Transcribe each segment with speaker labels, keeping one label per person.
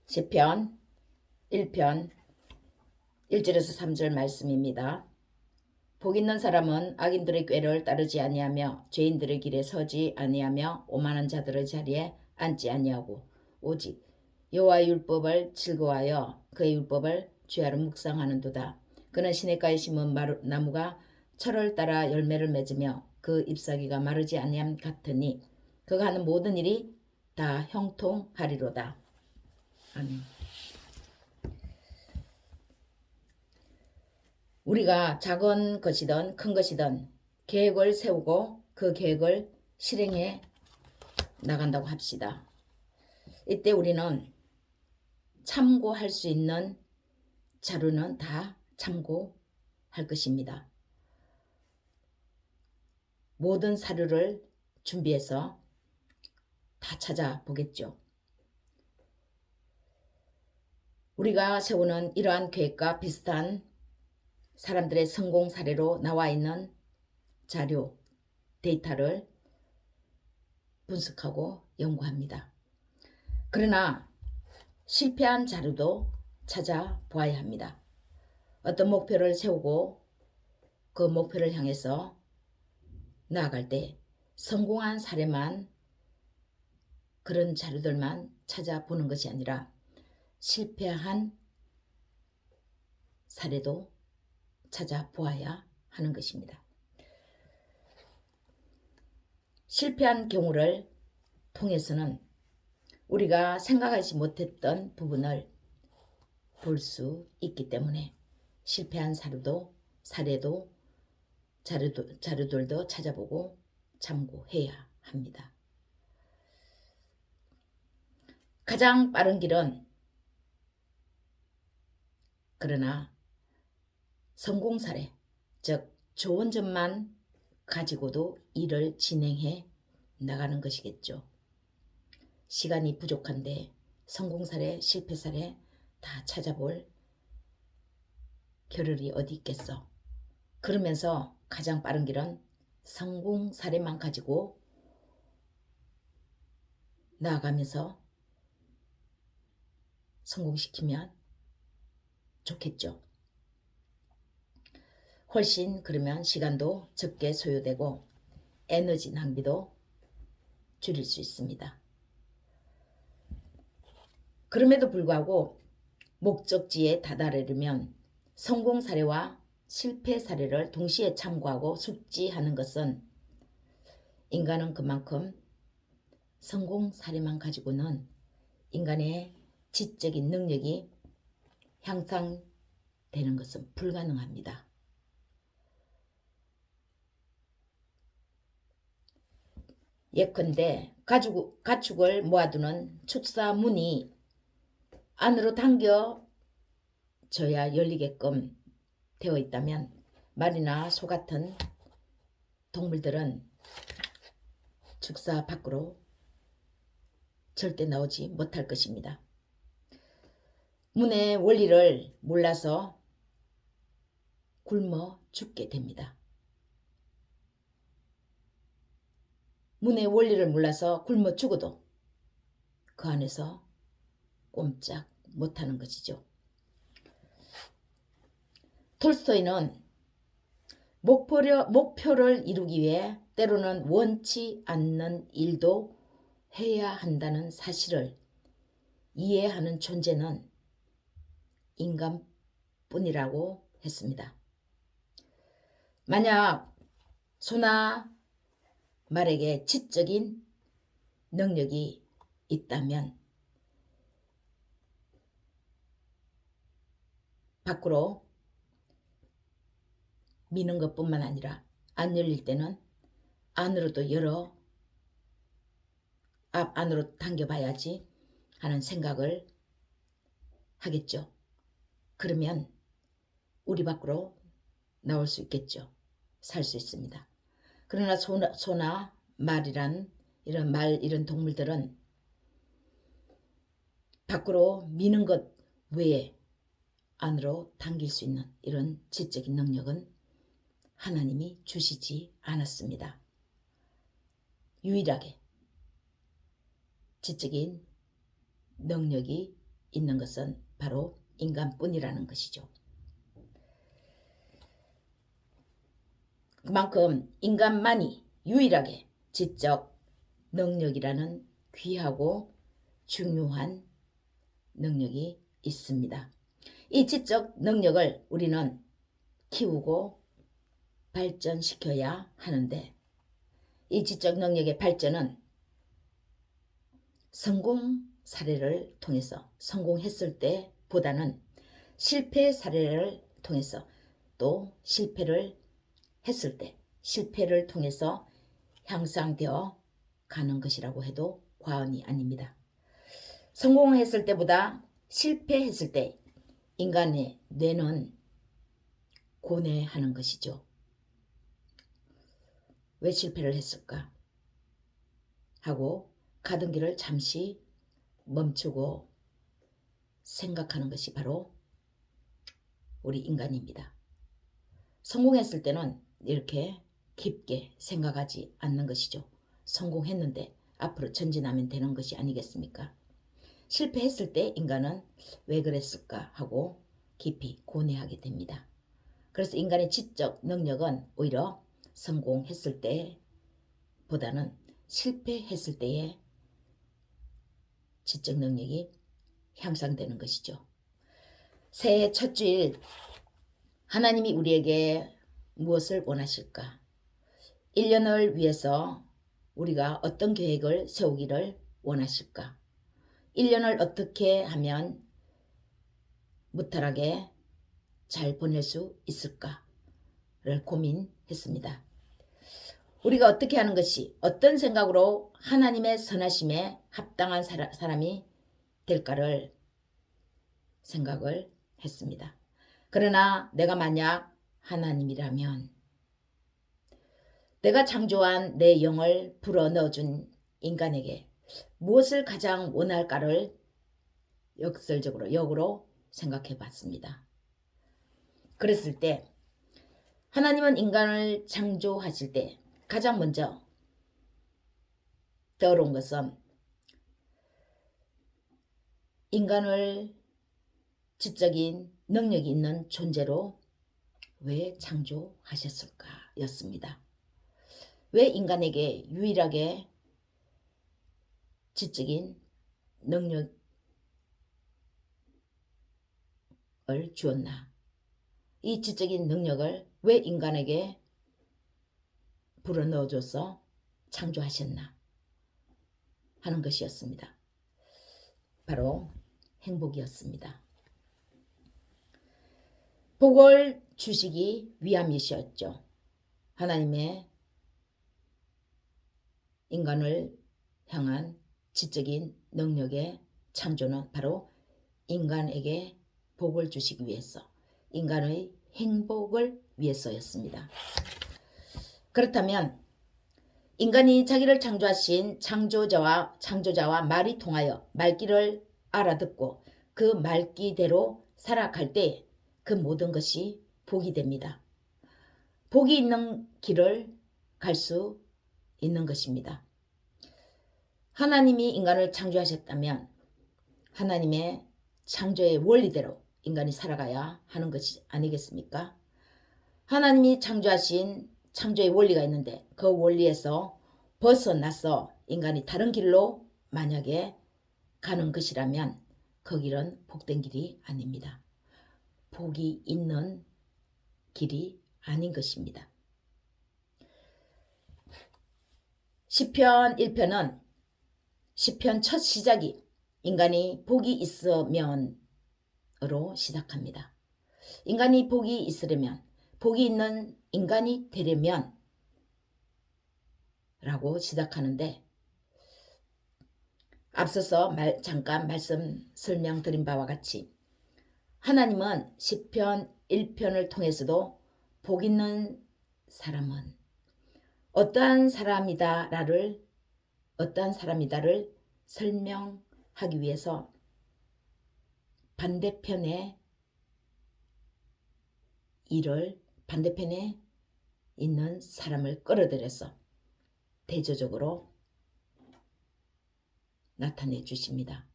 Speaker 1: 시편 1편 1절에서 3절 말씀입니다. 복 있는 사람은 악인들의 꾀를 따르지 아니하며 죄인들의 길에 서지 아니하며 오만한 자들의 자리에 앉지 아니하고 오직 여호와의 율법을 즐거워하여 그의 율법을 주야로 묵상하는도다. 그는 시냇가에 심은 나무가 철을 따라 열매를 맺으며 그 잎사귀가 마르지 아니함 같으니 그가 하는 모든 일이 다 형통하리로다. 아멘. 우리가 작은 것이든 큰 것이든 계획을 세우고 그 계획을 실행해 나간다고 합시다. 이때 우리는 참고할 수 있는 자료는 다 참고할 것입니다. 모든 사료를 준비해서 다 찾아보겠죠. 우리가 세우는 이러한 계획과 비슷한 사람들의 성공 사례로 나와 있는 자료, 데이터를 분석하고 연구합니다. 그러나 실패한 자료도 찾아보아야 합니다. 어떤 목표를 세우고 그 목표를 향해서 나아갈 때 성공한 사례만, 그런 자료들만 찾아보는 것이 아니라 실패한 사례도 찾아보아야 하는 것입니다. 실패한 경우를 통해서는 우리가 생각하지 못했던 부분을 볼 수 있기 때문에 실패한 사례도 자료들도 찾아보고 참고해야 합니다. 가장 빠른 길은, 그러나 성공 사례, 즉 좋은 점만 가지고도 일을 진행해 나가는 것이겠죠. 시간이 부족한데 성공 사례, 실패 사례 다 찾아볼 겨를이 어디 있겠어. 그러면서 가장 빠른 길은 성공 사례만 가지고 나아가면서 성공시키면 좋겠죠. 훨씬 그러면 시간도 적게 소요되고 에너지 낭비도 줄일 수 있습니다. 그럼에도 불구하고 목적지에 다다르려면 성공 사례와 실패 사례를 동시에 참고하고 숙지하는 것은, 인간은 그만큼 성공 사례만 가지고는 인간의 지적인 능력이 향상되는 것은 불가능합니다. 예컨대 가축을 모아두는 축사문이 안으로 당겨져야 열리게끔 되어 있다면 말이나 소 같은 동물들은 축사 밖으로 절대 나오지 못할 것입니다. 문의 원리를 몰라서 굶어 죽게 됩니다. 문의 원리를 몰라서 굶어 죽어도 그 안에서 꼼짝 못하는 것이죠. 톨스토이는 목표를 이루기 위해 때로는 원치 않는 일도 해야 한다는 사실을 이해하는 존재는 인간뿐이라고 했습니다. 만약 소나 말에게 지적인 능력이 있다면 밖으로 미는 것뿐만 아니라 안 열릴 때는 안으로도 열어 안으로 당겨봐야지 하는 생각을 하겠죠. 그러면 우리 밖으로 나올 수 있겠죠. 살 수 있습니다. 그러나 소나 말이란 이런 동물들은 밖으로 미는 것 외에 안으로 당길 수 있는 이런 지적인 능력은 하나님이 주시지 않았습니다. 유일하게 지적인 능력이 있는 것은 바로 인간뿐이라는 것이죠. 그만큼 인간만이 유일하게 지적 능력이라는 귀하고 중요한 능력이 있습니다. 이 지적 능력을 우리는 키우고 발전시켜야 하는데, 이 지적 능력의 발전은 성공 사례를 통해서 성공했을 때보다는 실패 사례를 통해서, 또 실패를 했을 때 실패를 통해서 향상되어 가는 것이라고 해도 과언이 아닙니다. 성공했을 때보다 실패했을 때 인간의 뇌는 고뇌하는 것이죠. 왜 실패를 했을까 하고 가던 길을 잠시 멈추고 생각하는 것이 바로 우리 인간입니다. 성공했을 때는 이렇게 깊게 생각하지 않는 것이죠. 성공했는데 앞으로 전진하면 되는 것이 아니겠습니까? 실패했을 때 인간은 왜 그랬을까 하고 깊이 고뇌하게 됩니다. 그래서 인간의 지적 능력은 오히려 성공했을 때보다는 실패했을 때의 지적 능력이 향상되는 것이죠. 새해 첫 주일, 하나님이 우리에게 무엇을 원하실까? 1년을 위해서 우리가 어떤 계획을 세우기를 원하실까? 1년을 어떻게 하면 무탈하게 잘 보낼 수 있을까를 고민했습니다. 우리가 어떻게 하는 것이, 어떤 생각으로 하나님의 선하심에 합당한 사람이 될까를 생각을 했습니다. 그러나 내가 만약 하나님이라면, 내가 창조한 내 영을 불어넣어준 인간에게 무엇을 가장 원할까를 역으로 생각해 봤습니다. 그랬을 때 하나님은 인간을 창조하실 때 가장 먼저 떠오른 것은 인간을 지적인 능력이 있는 존재로 왜 창조하셨을까 였습니다. 왜 인간에게 유일하게 지적인 능력을 주었나? 이 지적인 능력을 왜 인간에게 불어넣어줘서 창조하셨나 하는 것이었습니다. 바로 행복이었습니다. 복을 주시기 위함이셨죠. 하나님의 인간을 향한 지적인 능력의 창조는 바로 인간에게 복을 주시기 위해서, 인간의 행복을 위해서였습니다. 그렇다면 인간이 자기를 창조하신 창조자와 말이 통하여 말귀를 알아듣고 그 말귀대로 살아갈 때 그 모든 것이 복이 됩니다. 복이 있는 길을 갈 수 있는 것입니다. 하나님이 인간을 창조하셨다면 하나님의 창조의 원리대로 인간이 살아가야 하는 것이 아니겠습니까? 하나님이 창조하신 창조의 원리가 있는데 그 원리에서 벗어나서 인간이 다른 길로 만약에 가는 것이라면 그 길은 복된 길이 아닙니다. 복이 있는 길이 아닌 것입니다. 시편 1편은 시편 첫 시작이 인간이 복이 있으면으로 시작합니다. 인간이 복이 있으려면, 복이 있는 인간이 되려면 라고 시작하는데, 앞서서 잠깐 설명드린 바와 같이 하나님은 시편 1편을 통해서도 복 있는 사람은 어떠한 사람이다를 설명하기 위해서 반대편에 있는 사람을 끌어들여서 대조적으로 나타내 주십니다.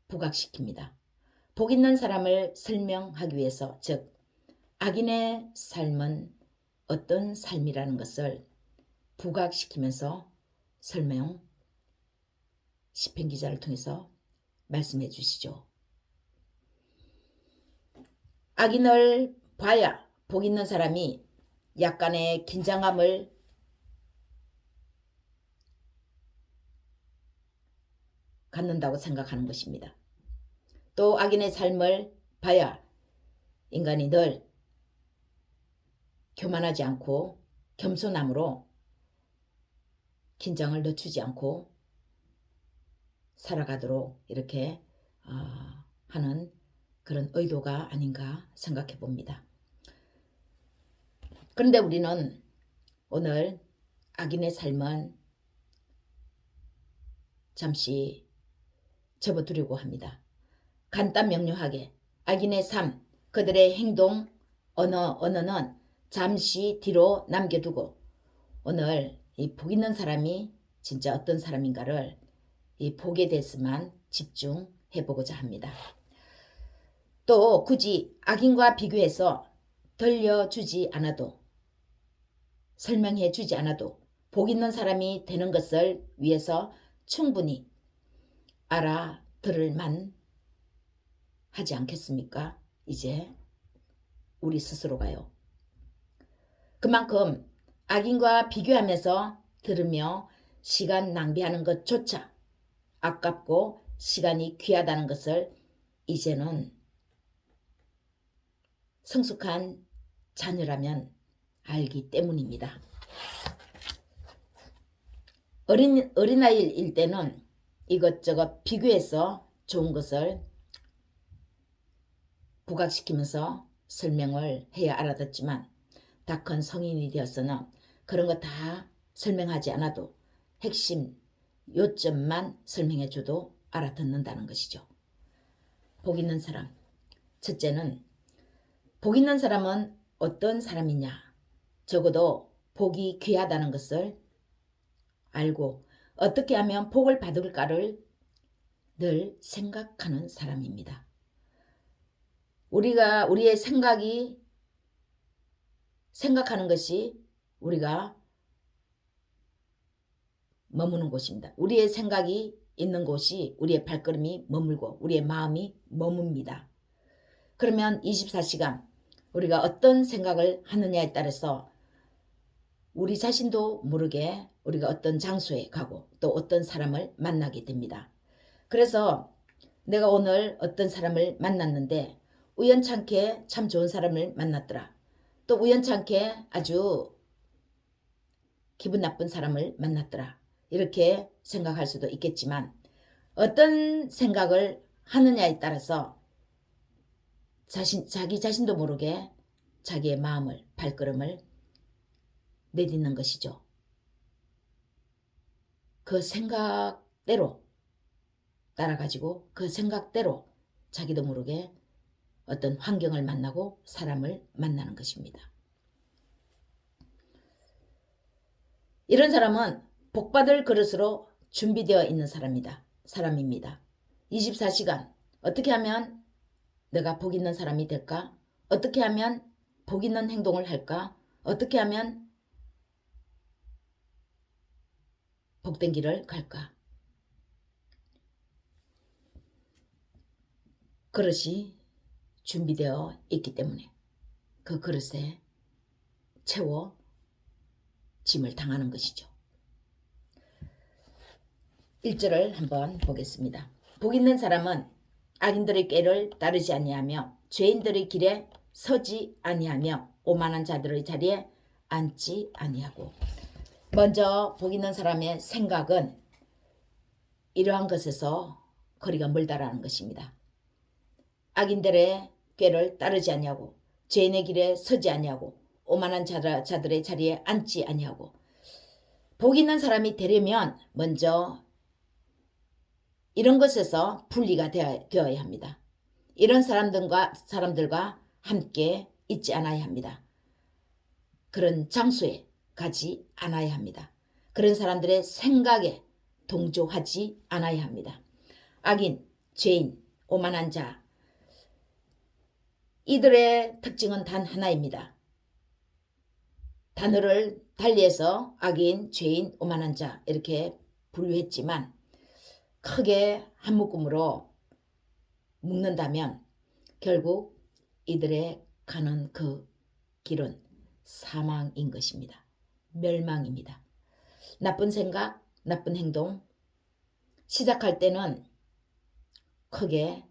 Speaker 1: 부각시킵니다. 복 있는 사람을 설명하기 위해서, 즉 악인의 삶은 어떤 삶이라는 것을 부각시키면서 설명 시편 기자를 통해서 말씀해 주시죠. 악인을 봐야 복 있는 사람이 약간의 긴장감을 갖는다고 생각하는 것입니다. 또 악인의 삶을 봐야 인간이 늘 교만하지 않고 겸손함으로 긴장을 늦추지 않고 살아가도록 이렇게 하는 그런 의도가 아닌가 생각해 봅니다. 그런데 우리는 오늘 악인의 삶은 잠시 접어두려고 합니다. 간단 명료하게 악인의 삶, 그들의 행동, 언어는 잠시 뒤로 남겨두고 오늘 이 복 있는 사람이 진짜 어떤 사람인가를 이 복에 대해서만 집중해 보고자 합니다. 또 굳이 악인과 비교해서 들려주지 않아도, 설명해 주지 않아도 복 있는 사람이 되는 것을 위해서 충분히 알아들을 만 하지 않겠습니까? 이제 우리 스스로가요. 그만큼 악인과 비교하면서 들으며 시간 낭비하는 것조차 아깝고 시간이 귀하다는 것을 이제는 성숙한 자녀라면 알기 때문입니다. 어린아이일 때는 이것저것 비교해서 좋은 것을 부각시키면서 설명을 해야 알아듣지만 다 큰 성인이 되어서는 그런 거 다 설명하지 않아도 핵심 요점만 설명해줘도 알아듣는다는 것이죠. 복 있는 사람. 첫째는 복 있는 사람은 어떤 사람이냐. 적어도 복이 귀하다는 것을 알고 어떻게 하면 복을 받을까를 늘 생각하는 사람입니다. 우리의 생각하는 것이 우리가 머무는 곳입니다. 우리의 생각이 있는 곳이 우리의 발걸음이 머물고 우리의 마음이 머뭅니다. 그러면 24시간 우리가 어떤 생각을 하느냐에 따라서 우리 자신도 모르게 우리가 어떤 장소에 가고 또 어떤 사람을 만나게 됩니다. 그래서 내가 오늘 어떤 사람을 만났는데 우연찮게 참 좋은 사람을 만났더라. 또 우연찮게 아주 기분 나쁜 사람을 만났더라. 이렇게 생각할 수도 있겠지만 어떤 생각을 하느냐에 따라서 자기 자신도 모르게 자기의 마음을, 발걸음을 내딛는 것이죠. 그 생각대로 따라가지고 그 생각대로 자기도 모르게 어떤 환경을 만나고 사람을 만나는 것입니다. 이런 사람은 복받을 그릇으로 준비되어 있는 사람입니다. 24시간 어떻게 하면 내가 복 있는 사람이 될까? 어떻게 하면 복 있는 행동을 할까? 어떻게 하면 복된 길을 갈까? 그릇이 준비되어 있기 때문에 그 그릇에 채워 짐을 당하는 것이죠. 1절을 한번 보겠습니다. 복 있는 사람은 악인들의 꾀를 따르지 아니하며 죄인들의 길에 서지 아니하며 오만한 자들의 자리에 앉지 아니하고. 먼저 복 있는 사람의 생각은 이러한 것에서 거리가 멀다라는 것입니다. 악인들의 꾀를 따르지 아니하고 죄인의 길에 서지 아니하고 오만한 자들의 자리에 앉지 아니하고. 복 있는 사람이 되려면 먼저 이런 것에서 분리가 되어야 합니다. 이런 사람들과 함께 있지 않아야 합니다. 그런 장소에 가지 않아야 합니다. 그런 사람들의 생각에 동조하지 않아야 합니다. 악인, 죄인, 오만한 자, 이들의 특징은 단 하나입니다. 단어를 달리해서 악인, 죄인, 오만한 자 이렇게 분류했지만 크게 한 묶음으로 묶는다면 결국 이들의 가는 그 길은 사망인 것입니다. 멸망입니다. 나쁜 생각, 나쁜 행동 시작할 때는 크게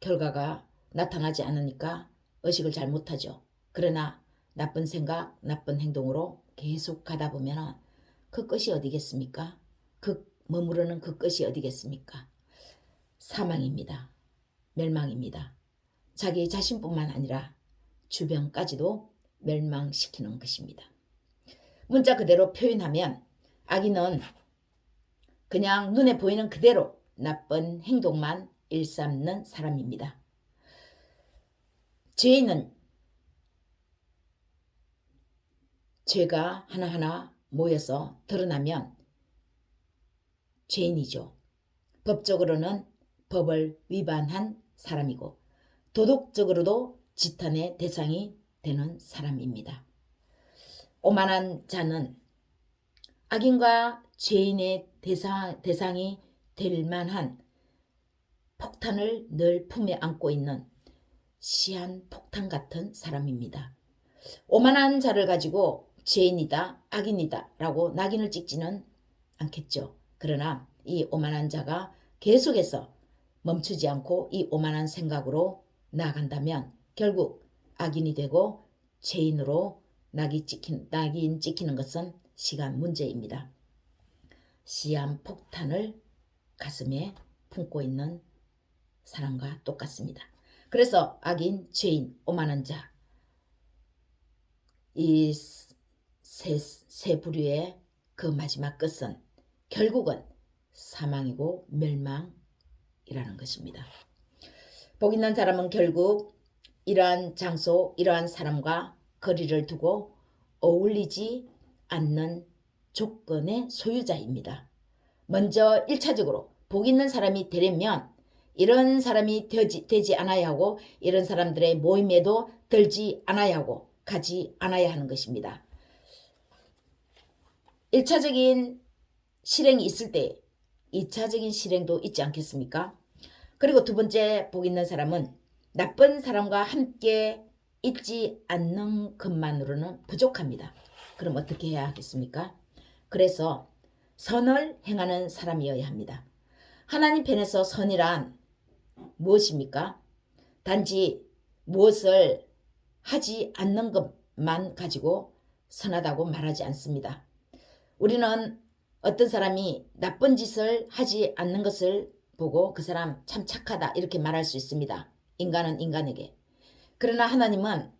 Speaker 1: 결과가 나타나지 않으니까 의식을 잘 못하죠. 그러나 나쁜 생각, 나쁜 행동으로 계속 가다 보면 그 끝이 어디겠습니까? 머무르는 그 끝이 어디겠습니까? 사망입니다. 멸망입니다. 자기 자신뿐만 아니라 주변까지도 멸망시키는 것입니다. 문자 그대로 표현하면 악인은 그냥 눈에 보이는 그대로 나쁜 행동만 일삼는 사람입니다. 죄인은 죄가 하나하나 모여서 드러나면 죄인이죠. 법적으로는 법을 위반한 사람이고 도덕적으로도 지탄의 대상이 되는 사람입니다. 오만한 자는 악인과 죄인의 대상이 될 만한 폭탄을 늘 품에 안고 있는 시한폭탄 같은 사람입니다. 오만한 자를 가지고 죄인이다, 악인이다 라고 낙인을 찍지는 않겠죠. 그러나 이 오만한 자가 계속해서 멈추지 않고 이 오만한 생각으로 나아간다면 결국 악인이 되고 죄인으로 낙인 찍히는 것은 시간 문제입니다. 시한폭탄을 가슴에 품고 있는 사람과 똑같습니다. 그래서 악인, 죄인, 오만한 자, 이 세 부류의 그 마지막 끝은 결국은 사망이고 멸망이라는 것입니다. 복 있는 사람은 결국 이러한 장소, 이러한 사람과 거리를 두고 어울리지 않는 조건의 소유자입니다. 먼저 1차적으로 복 있는 사람이 되려면 이런 사람이 되지 않아야 하고 이런 사람들의 모임에도 들지 않아야 하고 가지 않아야 하는 것입니다. 1차적인 실행이 있을 때 2차적인 실행도 있지 않겠습니까? 그리고 두 번째 복 있는 사람은 나쁜 사람과 함께 있지 않는 것만으로는 부족합니다. 그럼 어떻게 해야 하겠습니까? 그래서 선을 행하는 사람이어야 합니다. 하나님 편에서 선이란 무엇입니까? 단지 무엇을 하지 않는 것만 가지고 선하다고 말하지 않습니다. 우리는 어떤 사람이 나쁜 짓을 하지 않는 것을 보고 그 사람 참 착하다 이렇게 말할 수 있습니다. 인간은 인간에게. 그러나 하나님은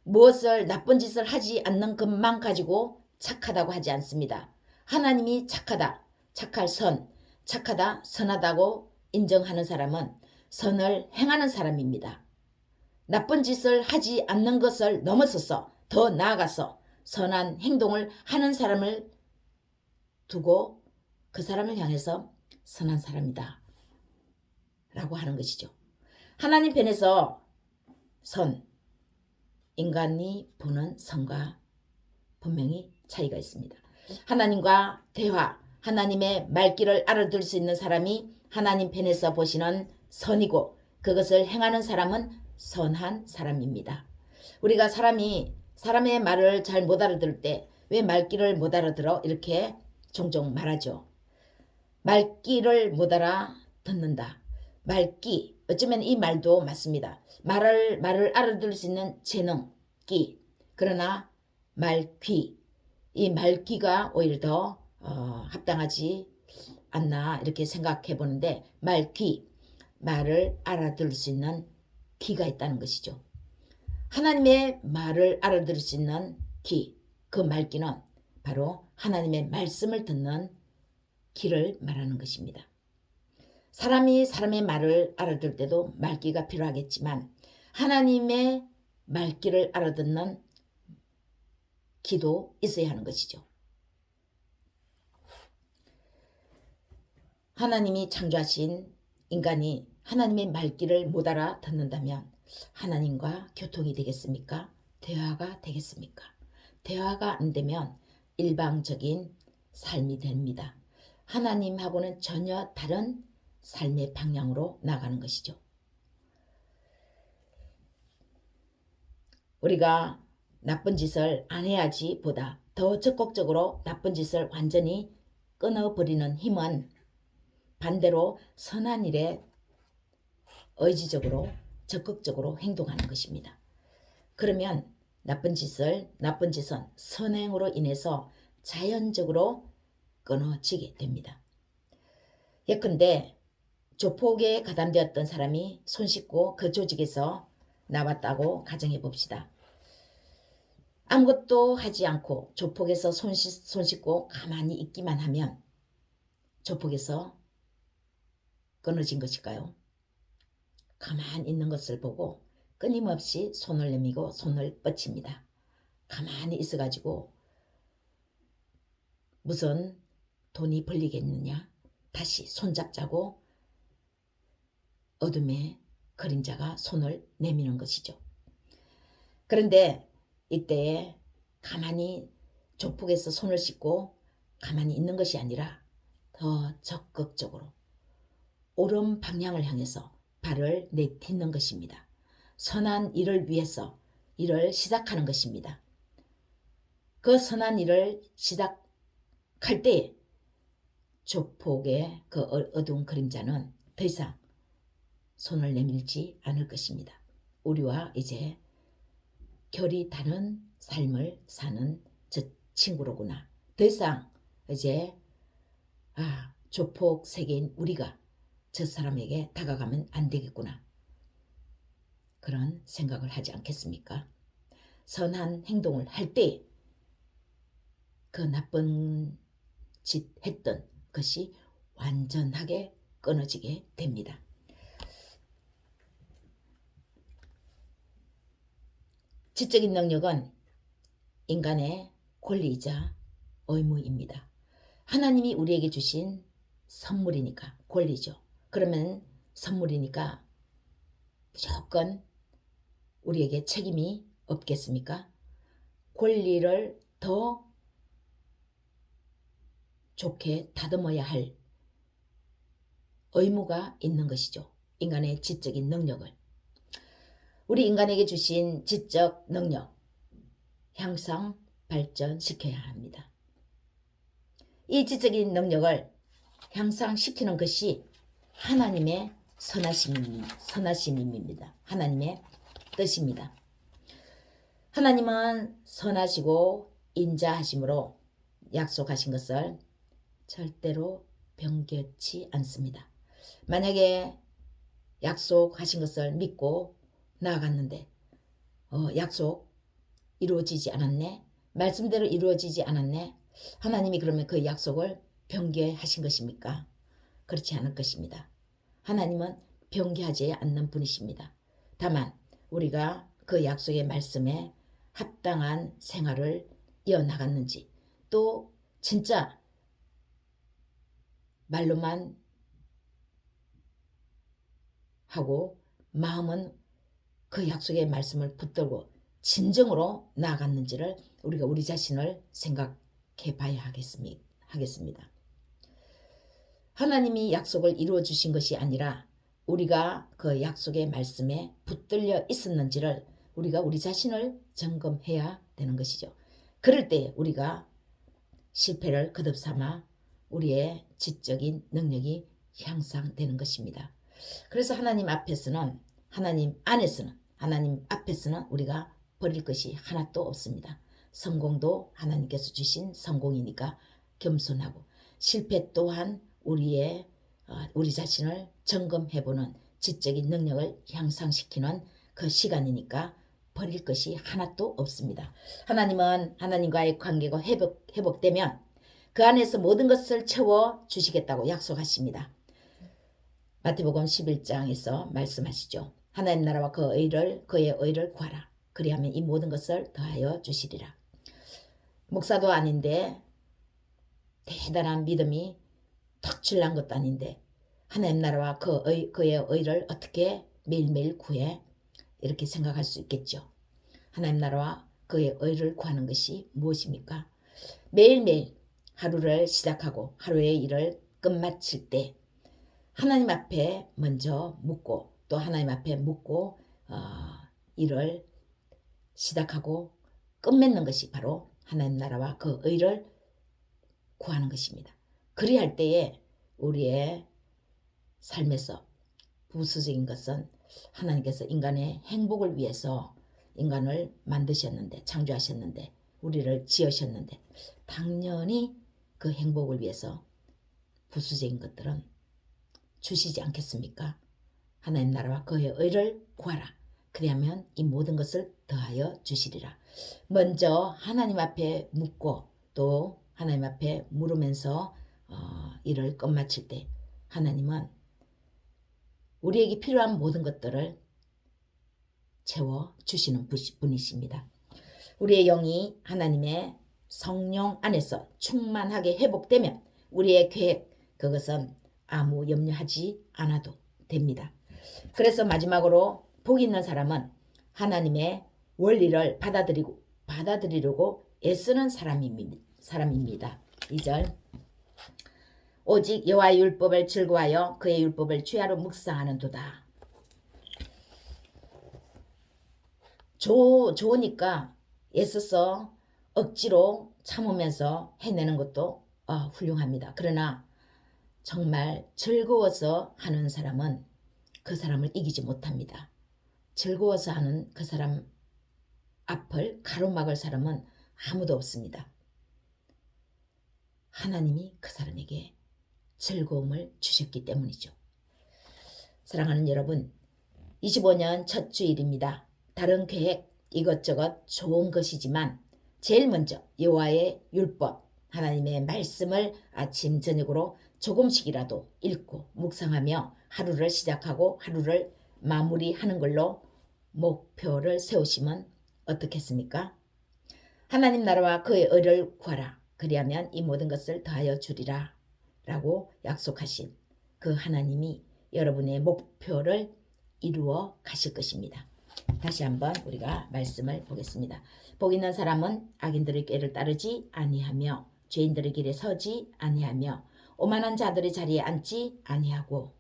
Speaker 1: 무엇을 나쁜 짓을 하지 않는 것만 가지고 착하다고 하지 않습니다. 하나님이 착하다, 착할 선, 착하다, 선하다고 인정하는 사람은 선을 행하는 사람입니다. 나쁜 짓을 하지 않는 것을 넘어서서 더 나아가서 선한 행동을 하는 사람을 두고 그 사람을 향해서 선한 사람이다 라고 하는 것이죠. 하나님 편에서 선, 인간이 보는 선과 분명히 차이가 있습니다. 하나님과 대화, 하나님의 말귀를 알아들 수 있는 사람이 하나님 편에서 보시는 선이고 그것을 행하는 사람은 선한 사람입니다. 우리가 사람의 말을 잘 못 알아들을 때 왜 말귀를 못 알아들어? 이렇게 종종 말하죠. 말귀를 못 알아듣는다. 말귀, 어쩌면 이 말도 맞습니다. 말을 알아들을 수 있는 재능, 귀. 그러나 말귀, 이 말귀가 오히려 더 합당하지 않나 이렇게 생각해 보는데 말귀, 말을 알아들을 수 있는 귀가 있다는 것이죠. 하나님의 말을 알아들을 수 있는 귀, 그 말귀는 바로 하나님의 말씀을 듣는 귀를 말하는 것입니다. 사람이 사람의 말을 알아들 때도 말귀가 필요하겠지만 하나님의 말귀를 알아듣는 귀도 있어야 하는 것이죠. 하나님이 창조하신 인간이 하나님의 말귀를 못 알아듣는다면 하나님과 교통이 되겠습니까? 대화가 되겠습니까? 대화가 안 되면 일방적인 삶이 됩니다. 하나님하고는 전혀 다른 삶의 방향으로 나가는 것이죠. 우리가 나쁜 짓을 안 해야지 보다 더 적극적으로 나쁜 짓을 완전히 끊어버리는 힘은 반대로 선한 일에 의지적으로 적극적으로 행동하는 것입니다. 그러면 나쁜 짓은 선행으로 인해서 자연적으로 끊어지게 됩니다. 예컨대 조폭에 가담되었던 사람이 손쉽고 그 조직에서 나왔다고 가정해 봅시다. 아무것도 하지 않고 조폭에서 손쉽고 가만히 있기만 하면 조폭에서 끊어진 것일까요? 가만히 있는 것을 보고 끊임없이 손을 내밀고 손을 뻗칩니다. 가만히 있어가지고 무슨 돈이 벌리겠느냐? 다시 손잡자고 어둠의 그림자가 손을 내미는 것이죠. 그런데 이때에 가만히 조폭에서 손을 씻고 가만히 있는 것이 아니라 더 적극적으로 옳은 방향을 향해서 발을 내딛는 것입니다. 선한 일을 위해서 일을 시작하는 것입니다. 그 선한 일을 시작할 때 조폭의 그 어두운 그림자는 더 이상 손을 내밀지 않을 것입니다. 우리와 이제 결이 다른 삶을 사는 저 친구로구나. 더 이상 이제 조폭 세계인 우리가 저 사람에게 다가가면 안 되겠구나. 그런 생각을 하지 않겠습니까? 선한 행동을 할 때 그 나쁜 짓 했던 것이 완전하게 끊어지게 됩니다. 지적인 능력은 인간의 권리이자 의무입니다. 하나님이 우리에게 주신 선물이니까 권리죠. 그러면 선물이니까 무조건 우리에게 책임이 없겠습니까? 권리를 더 좋게 다듬어야 할 의무가 있는 것이죠. 인간의 지적인 능력을. 우리 인간에게 주신 지적 능력 향상 발전시켜야 합니다. 이 지적인 능력을 향상시키는 것이 하나님의 선하심입니다. 하나님의 뜻입니다. 하나님은 선하시고 인자하심으로 약속하신 것을 절대로 변개치 않습니다. 만약에 약속하신 것을 믿고 나아갔는데 약속 이루어지지 않았네. 말씀대로 이루어지지 않았네. 하나님이 그러면 그 약속을 변개하신 것입니까? 그렇지 않을 것입니다. 하나님은 변개하지 않는 분이십니다. 다만 우리가 그 약속의 말씀에 합당한 생활을 이어나갔는지 또 진짜 말로만 하고 마음은 그 약속의 말씀을 붙들고 진정으로 나아갔는지를 우리가 우리 자신을 생각해 봐야 하겠습니다. 하나님이 약속을 이루어 주신 것이 아니라 우리가 그 약속의 말씀에 붙들려 있었는지를 우리가 우리 자신을 점검해야 되는 것이죠. 그럴 때 우리가 실패를 거듭삼아 우리의 지적인 능력이 향상되는 것입니다. 그래서 하나님 앞에서는 하나님 앞에서는 우리가 버릴 것이 하나도 없습니다. 성공도 하나님께서 주신 성공이니까 겸손하고 실패 또한 우리 자신을 점검해보는 지적인 능력을 향상시키는 그 시간이니까 버릴 것이 하나도 없습니다. 하나님은 하나님과의 관계가 회복되면 그 안에서 모든 것을 채워 주시겠다고 약속하십니다. 마태복음 11장에서 말씀하시죠. 하나님 나라와 그의 의를 구하라. 그리하면 이 모든 것을 더하여 주시리라. 목사도 아닌데 대단한 믿음이 턱질난 것도 아닌데 하나님 나라와 그의 의를 어떻게 매일매일 구해? 이렇게 생각할 수 있겠죠. 하나님 나라와 그의 의를 구하는 것이 무엇입니까? 매일매일 하루를 시작하고 하루의 일을 끝마칠 때 하나님 앞에 먼저 묻고 또 하나님 앞에 묻고 일을 시작하고 끝맺는 것이 바로 하나님 나라와 그 의를 구하는 것입니다. 그리할 때에 우리의 삶에서 부수적인 것은 하나님께서 인간의 행복을 위해서 인간을 만드셨는데 창조하셨는데 우리를 지으셨는데 당연히 그 행복을 위해서 부수적인 것들은 주시지 않겠습니까? 하나님 나라와 그의 의를 구하라. 그리하면 이 모든 것을 더하여 주시리라. 먼저 하나님 앞에 묻고 또 하나님 앞에 물으면서 일을 끝마칠 때 하나님은 우리에게 필요한 모든 것들을 채워주시는 분이십니다. 우리의 영이 하나님의 성령 안에서 충만하게 회복되면 우리의 계획 그것은 아무 염려하지 않아도 됩니다. 그래서 마지막으로 복 있는 사람은 하나님의 원리를 받아들이려고 애쓰는 사람입니다. 2절 오직 여호와의 율법을 즐거워하여 그의 율법을 주야로 묵상하는도다. 좋으니까 애써서 억지로 참으면서 해내는 것도 훌륭합니다. 그러나 정말 즐거워서 하는 사람은 그 사람을 이기지 못합니다. 즐거워서 하는 그 사람 앞을 가로막을 사람은 아무도 없습니다. 하나님이 그 사람에게 즐거움을 주셨기 때문이죠. 사랑하는 여러분, 25년 첫 주일입니다. 다른 계획 이것저것 좋은 것이지만 제일 먼저 여호와의 율법 하나님의 말씀을 아침 저녁으로 조금씩이라도 읽고 묵상하며 하루를 시작하고 하루를 마무리하는 걸로 목표를 세우시면 어떻겠습니까? 하나님 나라와 그의 의를 구하라. 그리하면 이 모든 것을 더하여 주리라 라고 약속하신 그 하나님이 여러분의 목표를 이루어 가실 것입니다. 다시 한번 우리가 말씀을 보겠습니다. 복 있는 사람은 악인들의 꾀를 따르지 아니하며 죄인들의 길에 서지 아니하며 오만한 자들의 자리에 앉지 아니하고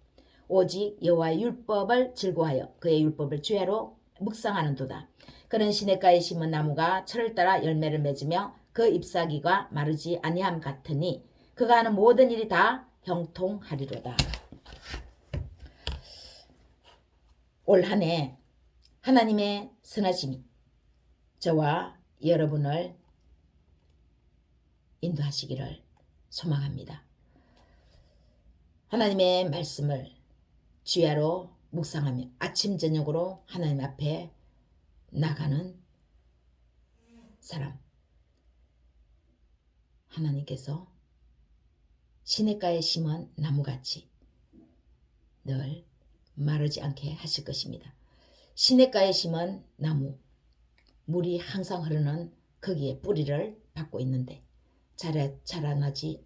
Speaker 1: 오직 여호와의 율법을 즐거워하여 그의 율법을 주야로 묵상하는도다. 그는 시냇가에 심은 나무가 철을 따라 열매를 맺으며 그 잎사귀가 마르지 아니함 같으니 그가 하는 모든 일이 다 형통하리로다. 올 한 해 하나님의 선하심이 저와 여러분을 인도하시기를 소망합니다. 하나님의 말씀을 주야로 묵상하며 아침 저녁으로 하나님 앞에 나가는 사람, 하나님께서 시냇가에 심은 나무같이 늘 마르지 않게 하실 것입니다. 시냇가에 심은 나무, 물이 항상 흐르는 거기에 뿌리를 받고 있는데 자라나지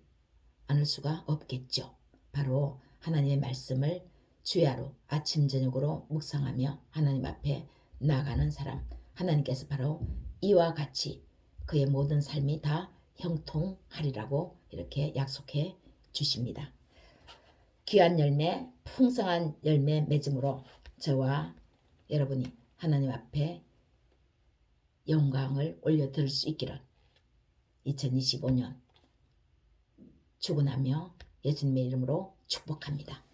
Speaker 1: 않을 수가 없겠죠. 바로 하나님의 말씀을 주야로 아침 저녁으로 묵상하며 하나님 앞에 나가는 사람, 하나님께서 바로 이와 같이 그의 모든 삶이 다 형통하리라고 이렇게 약속해 주십니다. 귀한 열매, 풍성한 열매 맺음으로 저와 여러분이 하나님 앞에 영광을 올려드릴 수 있기를 2025년 축원하며 예수님의 이름으로 축복합니다.